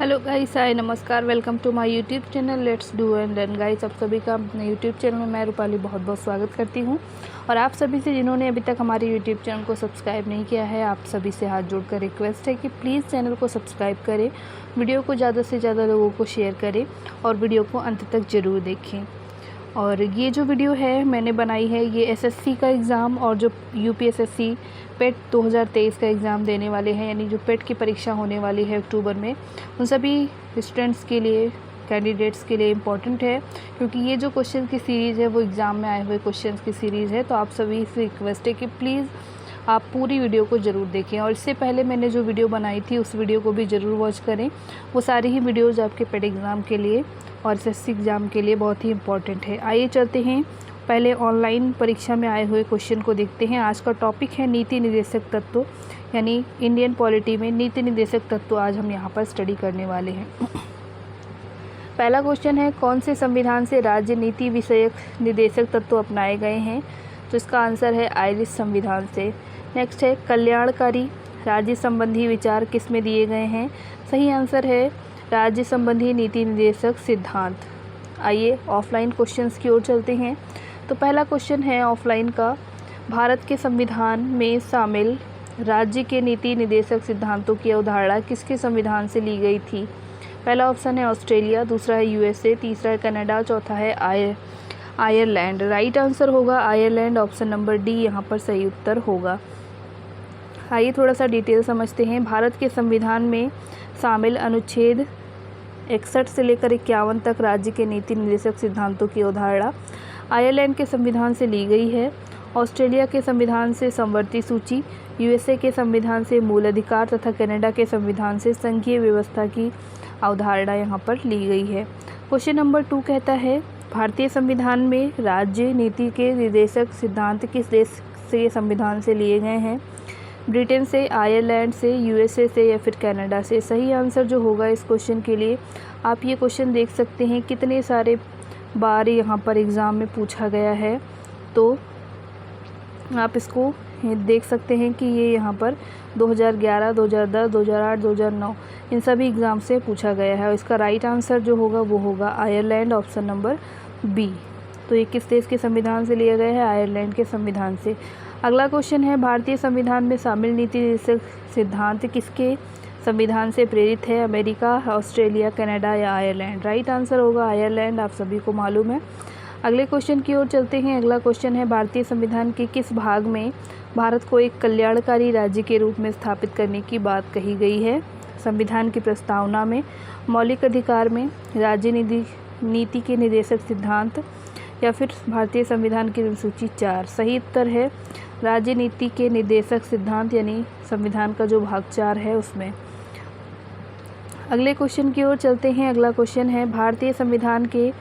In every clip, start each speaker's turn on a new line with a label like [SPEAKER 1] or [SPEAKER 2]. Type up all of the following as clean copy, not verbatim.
[SPEAKER 1] Hello guys, hi, नमस्कार। Welcome to my YouTube channel let's do and learn. Guys, आप सभी का अपने यूट्यूब चैनल में मैं रूपाली बहुत बहुत स्वागत करती हूं। और आप सभी से जिन्होंने अभी तक हमारे यूट्यूब चैनल को सब्सक्राइब नहीं किया है, आप सभी से हाथ जोड़कर रिक्वेस्ट है कि प्लीज़ चैनल को सब्सक्राइब करें, वीडियो को ज़्यादा से ज़्यादा लोगों को शेयर करें और वीडियो को अंत तक ज़रूर देखें। और ये जो वीडियो है मैंने बनाई है, ये एसएससी का एग्ज़ाम और जो यूपीएसएससी पेट 2023 का एग्ज़ाम देने वाले हैं, यानी जो पेट की परीक्षा होने वाली है अक्टूबर में, उन सभी स्टूडेंट्स के लिए, कैंडिडेट्स के लिए इम्पॉर्टेंट है। क्योंकि ये जो क्वेश्चन की सीरीज़ है वो एग्ज़ाम में आए हुए क्वेश्चंस की सीरीज़ है। तो आप सभी से रिक्वेस्ट है कि प्लीज़ आप पूरी वीडियो को ज़रूर देखें। और इससे पहले मैंने जो वीडियो बनाई थी उस वीडियो को भी ज़रूर वॉच करें। वो सारी ही वीडियोज़ आपके पेट एग्ज़ाम के लिए और एसएससी एग्ज़ाम के लिए बहुत ही इम्पॉर्टेंट है। आइए चलते हैं, पहले ऑनलाइन परीक्षा में आए हुए क्वेश्चन को देखते हैं। आज का टॉपिक है नीति निर्देशक तत्व, यानी इंडियन पॉलिटी में नीति निर्देशक तत्व आज हम यहाँ पर स्टडी करने वाले हैं। पहला क्वेश्चन है, कौन से संविधान से राज्य नीति विषयक निर्देशक तत्व अपनाए गए हैं? तो इसका आंसर है आयरिश संविधान से। नेक्स्ट है, कल्याणकारी राज्य संबंधी विचार किस में दिए गए हैं? सही आंसर है राज्य संबंधी नीति निर्देशक सिद्धांत। आइए ऑफलाइन क्वेश्चंस की ओर चलते हैं। तो पहला क्वेश्चन है ऑफलाइन का, भारत के संविधान में शामिल राज्य के नीति निर्देशक सिद्धांतों की अवधारणा किसके संविधान से ली गई थी? पहला ऑप्शन है ऑस्ट्रेलिया, दूसरा है यूएसए, तीसरा है कनाडा, चौथा है आयरलैंड। राइट आंसर होगा आयरलैंड, ऑप्शन नंबर डी यहाँ पर सही उत्तर होगा। आइए थोड़ा सा डिटेल समझते हैं। भारत के संविधान में शामिल अनुच्छेद 61 से लेकर 51 तक राज्य के नीति निर्देशक सिद्धांतों की अवधारणा आयरलैंड के संविधान से ली गई है। ऑस्ट्रेलिया के संविधान से समवर्ती सूची, यूएसए के संविधान से मूल अधिकार तथा कनाडा के संविधान से संघीय व्यवस्था की अवधारणा यहाँ पर ली गई है। क्वेश्चन नंबर 2 कहता है, भारतीय संविधान में राज्य नीति के निर्देशक सिद्धांत किस देश से संविधान से लिए गए हैं? ब्रिटेन से, आयरलैंड से, यूएसए से या फिर कनाडा से? सही आंसर जो होगा इस क्वेश्चन के लिए, आप ये क्वेश्चन देख सकते हैं कितने सारे बार यहाँ पर एग्ज़ाम में पूछा गया है। तो आप इसको देख सकते हैं कि ये यहाँ पर 2011, 2010, 2008, 2009 इन सभी एग्ज़ाम से पूछा गया है। और इसका राइट आंसर जो होगा वो होगा आयरलैंड, ऑप्शन नंबर बी। तो ये किस देश के संविधान से लिया गया है? आयरलैंड के संविधान से। अगला क्वेश्चन है, भारतीय संविधान में शामिल नीति निर्देशक सिद्धांत किसके संविधान से प्रेरित है? अमेरिका, ऑस्ट्रेलिया, कनाडा या आयरलैंड? राइट आंसर होगा आयरलैंड, आप सभी को मालूम है। अगले क्वेश्चन की ओर चलते हैं। अगला क्वेश्चन है, भारतीय संविधान के किस भाग में भारत को एक कल्याणकारी राज्य के रूप में स्थापित करने की बात कही गई है? संविधान की प्रस्तावना में, मौलिक अधिकार में, राज्य नीति के निर्देशक सिद्धांत या फिर भारतीय संविधान की अनुसूची 4? सही उत्तर है राज्य नीति के निर्देशक सिद्धांत, यानी संविधान का जो भाग 4 है उसमें। अगले क्वेश्चन की ओर चलते हैं। अगला क्वेश्चन है, भारतीय संविधान के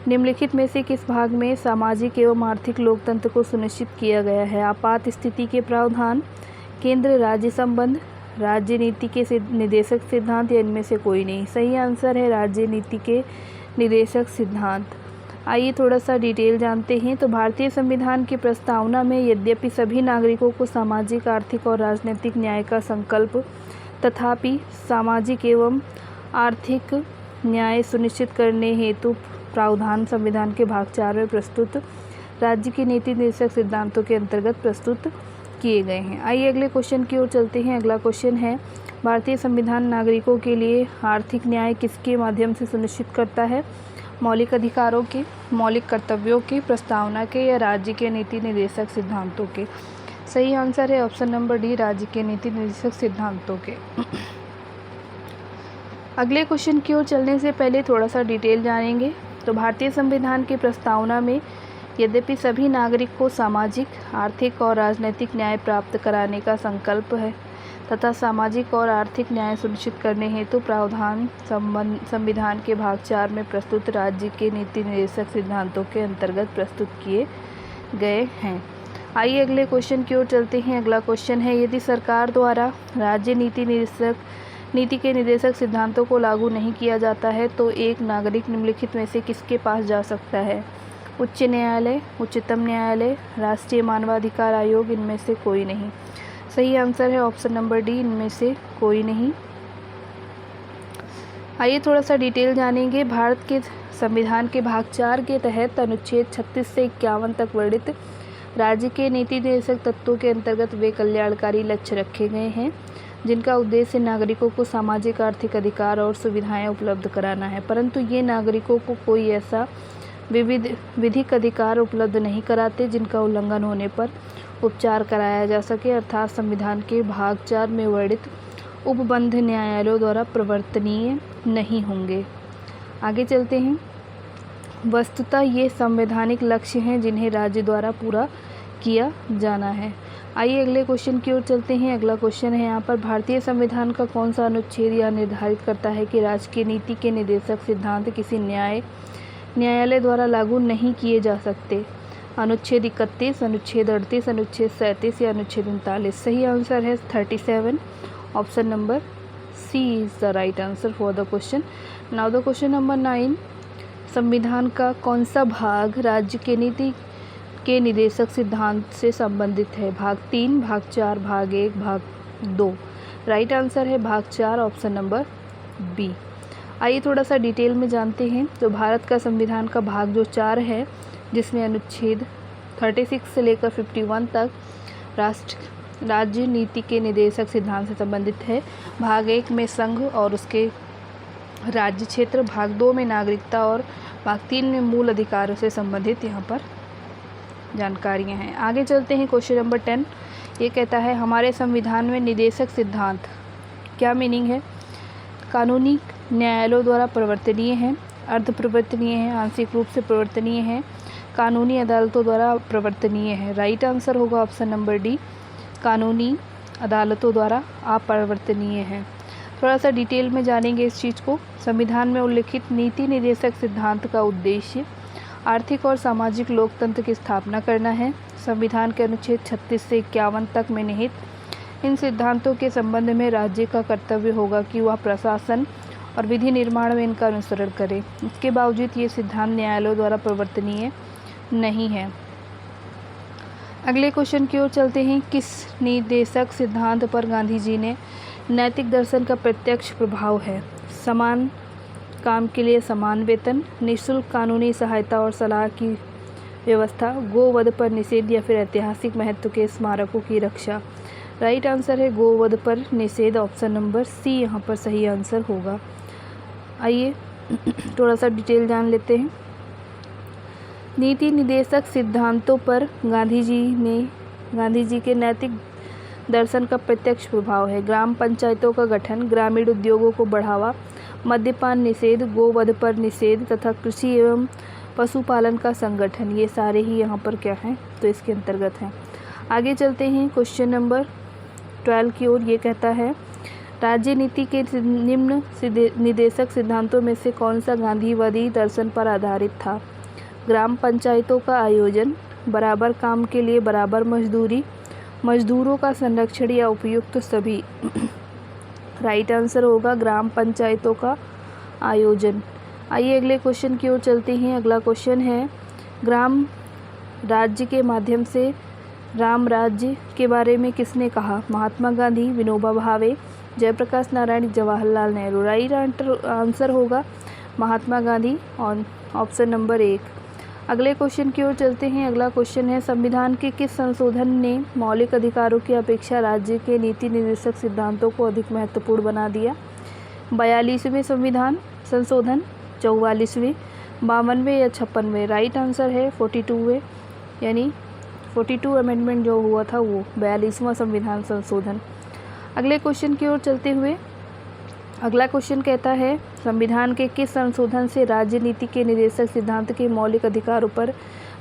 [SPEAKER 1] निम्नलिखित में से किस भाग में सामाजिक एवं आर्थिक लोकतंत्र को सुनिश्चित किया गया है? आपात स्थिति के प्रावधान, केंद्र राज्य संबंध, राज्य नीति के निर्देशक सिद्धांत या इनमें से कोई नहीं? सही आंसर है राज्य नीति के निर्देशक सिद्धांत। आइए थोड़ा सा डिटेल जानते हैं। तो भारतीय संविधान की प्रस्तावना में यद्यपि सभी नागरिकों को सामाजिक, आर्थिक और राजनीतिक न्याय का संकल्प, तथापि सामाजिक एवं आर्थिक न्याय सुनिश्चित करने हेतु प्रावधान संविधान के भाग 4 में प्रस्तुत राज्य की नीति निर्देशक सिद्धांतों के अंतर्गत प्रस्तुत किए गए हैं। आइए अगले क्वेश्चन की ओर चलते हैं। अगला क्वेश्चन है, भारतीय संविधान नागरिकों के लिए आर्थिक न्याय किसके माध्यम से सुनिश्चित करता है? मौलिक अधिकारों के, मौलिक कर्तव्यों के, प्रस्तावना के या राज्य के नीति निर्देशक सिद्धांतों के? सही आंसर है ऑप्शन नंबर डी, राज्य के नीति निर्देशक सिद्धांतों के। अगले क्वेश्चन की ओर चलने से पहले थोड़ा सा डिटेल जानेंगे। तो भारतीय संविधान की प्रस्तावना में यद्यपि सभी नागरिक को सामाजिक, आर्थिक और राजनीतिक न्याय प्राप्त कराने का संकल्प है तथा सामाजिक और आर्थिक न्याय सुनिश्चित करने हेतु प्रावधान संविधान के भाग 4 में प्रस्तुत राज्य के नीति निर्देशक सिद्धांतों के अंतर्गत प्रस्तुत किए गए हैं। आइए अगले क्वेश्चन की ओर चलते हैं। अगला क्वेश्चन है, यदि सरकार द्वारा राज्य नीति के निर्देशक सिद्धांतों को लागू नहीं किया जाता है तो एक नागरिक निम्नलिखित में से किसके पास जा सकता है? उच्च न्यायालय, उच्चतम न्यायालय, राष्ट्रीय मानवाधिकार आयोग, इनमें से कोई नहीं? सही आंसर है ऑप्शन नंबर डी, इनमें से कोई नहीं। आइए थोड़ा सा डिटेल जानेंगे। भारत के संविधान के भाग 4 के तहत अनुच्छेद 36 से 51 तक वर्णित राज्य के नीति निर्देशक तत्वों के अंतर्गत वे कल्याणकारी लक्ष्य रखे गए हैं जिनका उद्देश्य नागरिकों को सामाजिक आर्थिक अधिकार और सुविधाएं उपलब्ध कराना है, परंतु ये नागरिकों को कोई ऐसा विधिक अधिकार उपलब्ध नहीं कराते जिनका उल्लंघन होने पर उपचार कराया जा सके, अर्थात संविधान के भाग 4 में वर्णित उपबंध न्यायालयों द्वारा प्रवर्तनीय नहीं होंगे। आगे चलते हैं। वस्तुतः ये संवैधानिक लक्ष्य हैं जिन्हें राज्य द्वारा पूरा किया जाना है। आइए अगले क्वेश्चन की ओर चलते हैं। अगला क्वेश्चन है यहाँ पर, भारतीय संविधान का कौन सा अनुच्छेद यह निर्धारित करता है कि राज्य की नीति के निर्देशक सिद्धांत किसी न्यायालय द्वारा लागू नहीं किए जा सकते? अनुच्छेद 31, अनुच्छेद 38, अनुच्छेद 37 या अनुच्छेद 39? सही आंसर है 37। Option number C is the right answer for the question. Now the question number 9, संविधान का कौन सा भाग राज्य के नीति के निर्देशक सिद्धांत से संबंधित है? भाग 3, भाग 4, भाग 1, भाग 2? राइट आंसर है भाग 4, ऑप्शन नंबर बी। आइए थोड़ा सा डिटेल में जानते हैं। तो भारत का संविधान का भाग जो 4 है, जिसमें अनुच्छेद 36 से लेकर 51 तक राज्य नीति के निर्देशक सिद्धांत से संबंधित है। भाग 1 में संघ और उसके राज्य क्षेत्र, भाग 2 में नागरिकता और भाग 3 में मूल अधिकारों से संबंधित यहाँ पर जानकारियाँ हैं। आगे चलते हैं। क्वेश्चन नंबर 10 ये कहता है, हमारे संविधान में निर्देशक सिद्धांत क्या मीनिंग है? कानूनी न्यायालयों द्वारा प्रवर्तनीय है, अर्ध प्रवर्तनीय है, आंशिक रूप से प्रवर्तनीय है, कानूनी अदालतों द्वारा प्रवर्तनीय है? राइट आंसर होगा ऑप्शन नंबर डी, कानूनी अदालतों द्वारा अपरिवर्तनीय है। थोड़ा सा डिटेल में जानेंगे इस चीज़ को। संविधान में उल्लिखित नीति निर्देशक सिद्धांत का उद्देश्य आर्थिक और सामाजिक लोकतंत्र की स्थापना करना है। संविधान के अनुच्छेद 36 से 51 तक में निहित इन सिद्धांतों के संबंध में राज्य का कर्तव्य होगा कि वह प्रशासन और विधि निर्माण में इनका अनुसरण करे। इसके बावजूद ये सिद्धांत न्यायालयों द्वारा प्रवर्तनीय नहीं है। अगले क्वेश्चन की ओर चलते हैं। किस निर्देशक सिद्धांत पर गांधी जी ने नैतिक दर्शन का प्रत्यक्ष प्रभाव है? समान काम के लिए समान वेतन, निःशुल्क कानूनी सहायता और सलाह की व्यवस्था, गोवध पर निषेध या फिर ऐतिहासिक महत्व के स्मारकों की रक्षा? राइट आंसर है गोवध पर निषेध, ऑप्शन नंबर सी यहाँ पर सही आंसर होगा। आइए थोड़ा सा डिटेल जान लेते हैं। नीति निर्देशक सिद्धांतों पर गांधी जी के नैतिक दर्शन का प्रत्यक्ष प्रभाव है। ग्राम पंचायतों का गठन, ग्रामीण उद्योगों को बढ़ावा, मद्यपान निषेध, गोवध पर निषेध तथा कृषि एवं पशुपालन का संगठन, ये सारे ही यहाँ पर क्या हैं तो इसके अंतर्गत हैं। आगे चलते हैं क्वेश्चन नंबर 12 की ओर। ये कहता है, राज्य नीति के निम्न निर्देशक सिद्धांतों में से कौन सा गांधीवादी दर्शन पर आधारित था? ग्राम पंचायतों का आयोजन, बराबर काम के लिए बराबर मजदूरी, मजदूरों का संरक्षण या उपयुक्त सभी? राइट आंसर होगा ग्राम पंचायतों का आयोजन। आइए अगले क्वेश्चन की ओर चलते हैं। अगला क्वेश्चन है, ग्राम राज्य के माध्यम से राम राज्य के बारे में किसने कहा? महात्मा गांधी, विनोबा भावे, जयप्रकाश नारायण, जवाहरलाल नेहरू? राइट आंसर होगा महात्मा गांधी और ऑप्शन नंबर 1। अगले क्वेश्चन की ओर चलते हैं। अगला क्वेश्चन है, संविधान के किस संशोधन ने मौलिक अधिकारों की अपेक्षा राज्य के नीति निर्देशक सिद्धांतों को अधिक महत्वपूर्ण बना दिया? 42वें संविधान संशोधन, 44वें, 52वें या 56वें? राइट आंसर है 42वें, यानी 42 अमेंडमेंट जो हुआ था वो 42वां संविधान संशोधन। अगले क्वेश्चन की ओर चलते हुए अगला क्वेश्चन कहता है, संविधान के किस संशोधन से राज्य नीति के निर्देशक सिद्धांत के मौलिक अधिकारों पर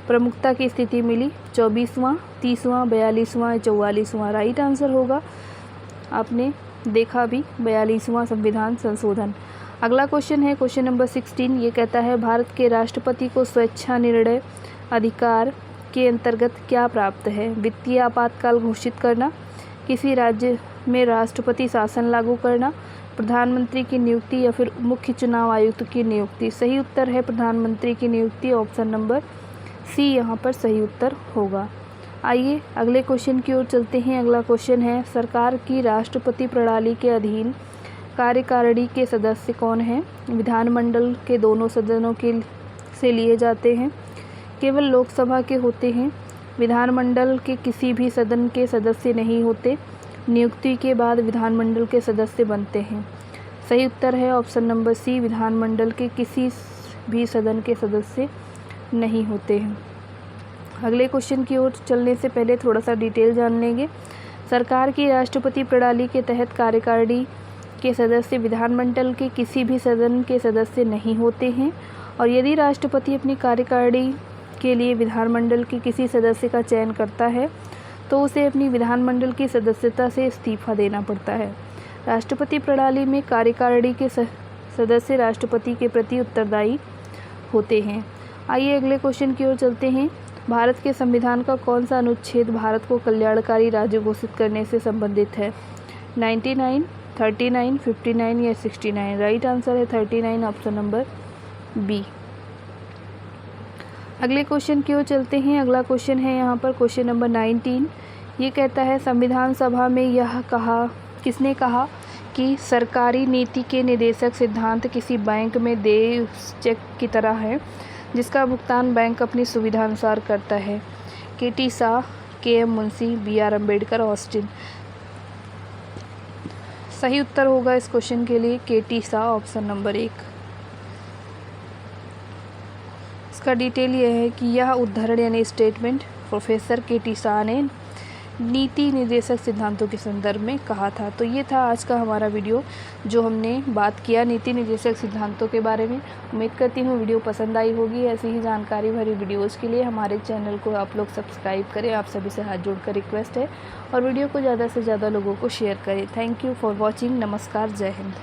[SPEAKER 1] प्रमुखता की स्थिति मिली? 24वां, 30वां, 42वां, 44वां? राइट आंसर होगा, आपने देखा भी, 42वां संविधान संशोधन। अगला क्वेश्चन है क्वेश्चन नंबर 16। ये कहता है, भारत के राष्ट्रपति को स्वेच्छा निर्णय अधिकार के अंतर्गत क्या प्राप्त है? वित्तीय आपातकाल घोषित करना, किसी राज्य में राष्ट्रपति शासन लागू करना, प्रधानमंत्री की नियुक्ति या फिर मुख्य चुनाव आयुक्त की नियुक्ति? सही उत्तर है प्रधानमंत्री की नियुक्ति, ऑप्शन नंबर सी यहाँ पर सही उत्तर होगा। आइए अगले क्वेश्चन की ओर चलते हैं। अगला क्वेश्चन है, सरकार की राष्ट्रपति प्रणाली के अधीन कार्यकारिणी के सदस्य कौन हैं? विधानमंडल के दोनों सदनों के से लिए जाते हैं, केवल लोकसभा के होते हैं, विधानमंडल के किसी भी सदन के सदस्य नहीं होते, नियुक्ति के बाद विधानमंडल के सदस्य बनते हैं। सही उत्तर है ऑप्शन नंबर सी, विधानमंडल के किसी भी सदन के सदस्य नहीं होते हैं। अगले क्वेश्चन की ओर चलने से पहले थोड़ा सा डिटेल जान लेंगे। सरकार की राष्ट्रपति प्रणाली के तहत कार्यकारिणी के सदस्य विधानमंडल के किसी भी सदन के सदस्य नहीं होते हैं, और यदि राष्ट्रपति अपनी कार्यकारिणी के लिए विधानमंडल के किसी सदस्य का चयन करता है तो उसे अपनी विधानमंडल की सदस्यता से इस्तीफा देना पड़ता है। राष्ट्रपति प्रणाली में कार्यकारिणी के सदस्य राष्ट्रपति के प्रति उत्तरदायी होते हैं। आइए अगले क्वेश्चन की ओर चलते हैं। भारत के संविधान का कौन सा अनुच्छेद भारत को कल्याणकारी राज्य घोषित करने से संबंधित है? 99, 39, 59 या 69? राइट आंसर है 39, ऑप्शन नंबर बी। अगले क्वेश्चन की ओर चलते हैं। अगला क्वेश्चन है यहाँ पर क्वेश्चन नंबर 19। ये कहता है संविधान सभा में यह किसने कहा कि सरकारी नीति के निर्देशक सिद्धांत किसी बैंक में देय चेक की तरह है जिसका भुगतान बैंक अपनी सुविधानुसार करता है? K T. Shah, K M. Munshi, B R. Ambedkar, Austin? सही उत्तर होगा इस क्वेश्चन के लिए के.टी. Shah, option number 1। इसका डिटेल ये है कि यह उद्धरण यानी स्टेटमेंट प्रोफेसर के.टी. शाह ने नीति निर्देशक सिद्धांतों के संदर्भ में कहा था। तो ये था आज का हमारा वीडियो जो हमने बात किया नीति निर्देशक सिद्धांतों के बारे में। उम्मीद करती हूँ वीडियो पसंद आई होगी। ऐसी ही जानकारी भरी वीडियोज़ के लिए हमारे चैनल को आप लोग सब्सक्राइब करें। आप सभी से हाथ जोड़कर रिक्वेस्ट है, और वीडियो को ज़्यादा से ज़्यादा लोगों को शेयर करें। Thank you for watching. नमस्कार, जय हिंद।